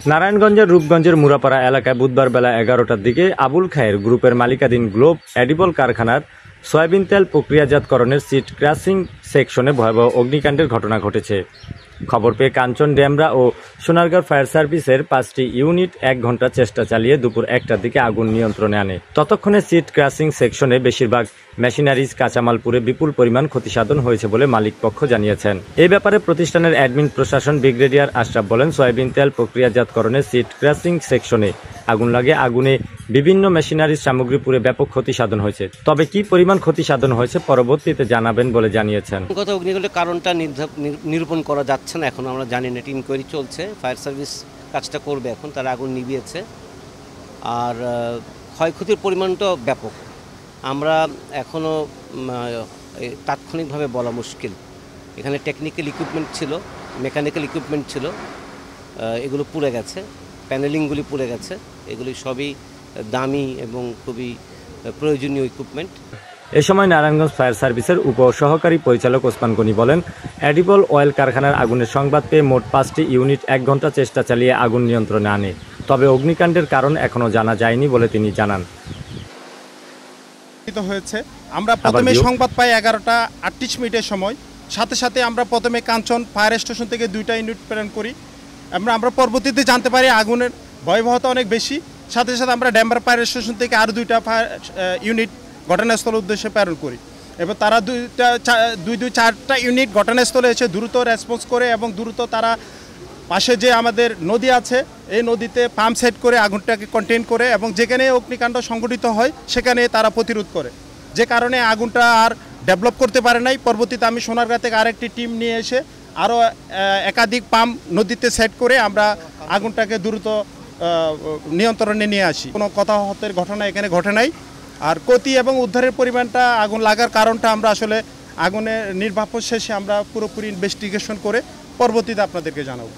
নারায়ণগঞ্জের রূপগঞ্জের মুরাপাড়া এলাকায় বুধবার বেলা 11টার দিকে আবুল খায়ের গ্রুপের মালিকাধীন গ্লোব এডিবল কারখানার সয়াবিন তেল প্রক্রিয়াজাতকরণের সিড ক্রাশিং সেকশনে ভয়াবহ অগ্নিকাণ্ডের ঘটনা ঘটেছে। খবর পেয়ে কাঞ্চন, ডেমরা ও সোনারগাঁও ফায়ার সার্ভিসের 5টি ইউনিট 1 ঘন্টা চেষ্টা চালিয়ে দুপুর 1টার দিকে আগুন নিয়ন্ত্রণে আনে। ততক্ষণে সিড ক্রাশিং সেকশনে বেশিরভাগ মেশিনারিজ কাঁচামাল পুড়ে বিপুল পরিমাণ ক্ষতিসাধন হয়েছে বলে মালিক পক্ষ জানিয়েছেন। এই ব্যাপারে প্রতিষ্ঠানের অ্যাডমিন প্রশাসন ব্রিগেডিয়ার আশরাফ বলেন, সয়াবিন তেল প্রক্রিয়াজাতকরণের সিড ক্রাশিং সেকশনে আগুন লাগে। আগুনে বিভিন্ন মেশিনারিজ সামগ্রী পুড়ে ব্যাপক ক্ষতিসাধন হয়েছে। তবে কি পরিমাণ ক্ষতিসাধন হয়েছে পরবর্তীতে জানাবেন বলে জানিয়েছেন। গত অগ্নিকাণ্ডের কারণটা নিরূপণ করা যাচ্ছে না, এখন আমরা জানি না, ইনকোয়ারি চলছে। ফায়ার সার্ভিস কাজটা করবে, এখন তারা আগুন নিভিয়েছে। আর ক্ষয়ক্ষতির পরিমাণটা ব্যাপক, আমরা এখনও তাৎক্ষণিকভাবে বলা মুশকিল। এখানে টেকনিক্যাল ইকুইপমেন্ট ছিল, মেকানিক্যাল ইকুইপমেন্ট ছিল, এগুলো পুড়ে গেছে। প্যানেলিংগুলি পুড়ে গেছে। এগুলি সবই দামি এবং খুবই প্রয়োজনীয় ইকুইপমেন্ট। এ সময় নারায়ণগঞ্জ ফায়ার সার্ভিসের উপ সহকারী পরিচালক ওসমান গনি বলেন, এডিবল অয়েল কারখানার আগুনের সংবাদ পেয়ে মোট 5টি ইউনিট 1 ঘন্টা চেষ্টা চালিয়ে আগুন নিয়ন্ত্রণে আনে। তবে অগ্নিকাণ্ডের কারণ এখনও জানা যায়নি বলে তিনি জানান। হয়েছে আমরা প্রথমে সংবাদ পাই 11টা 38 মিনিটের সময়। সাথে সাথে আমরা প্রথমে কাঞ্চন ফায়ার স্টেশন থেকে 2টা ইউনিট প্রেরণ করি। আমরা পরবর্তীতে জানতে পারি আগুনের ভয়াবহতা অনেক বেশি। সাথে সাথে আমরা ডেমরা ফায়ার স্টেশন থেকে আরও 2টা ফায়ার ইউনিট ঘটনাস্থলের উদ্দেশ্যে প্রেরণ করি এবং তারা 4টা ইউনিট ঘটনাস্থলে এসে দ্রুত রেসপন্স করে এবং দ্রুত তারা পাশে যে আমাদের নদী আছে এই নদীতে পাম্প সেট করে আগুনটাকে কন্টেইন করে এবং যেখানে অগ্নিকাণ্ড সংঘটিত হয় সেখানে তারা প্রতিরোধ করে, যে কারণে আগুনটা আর ডেভেলপ করতে পারে নাই। পরবর্তীতে আমি সোনারগাঁ থেকে আরেকটি টিম নিয়ে এসে আরও একাধিক পাম্প নদীতে সেট করে আমরা আগুনটাকে দ্রুত নিয়ন্ত্রণে নিয়ে আসি। কোনো হতাহতের ঘটনা এখানে ঘটে নাই। আর ক্ষতি এবং উদ্ধারের পরিমাণটা, আগুন লাগার কারণটা আমরা আসলে আগুনের নির্বাপন শেষে আমরা পুরোপুরি ইনভেস্টিগেশন করে পরবর্তীতে আপনাদেরকে জানাবো।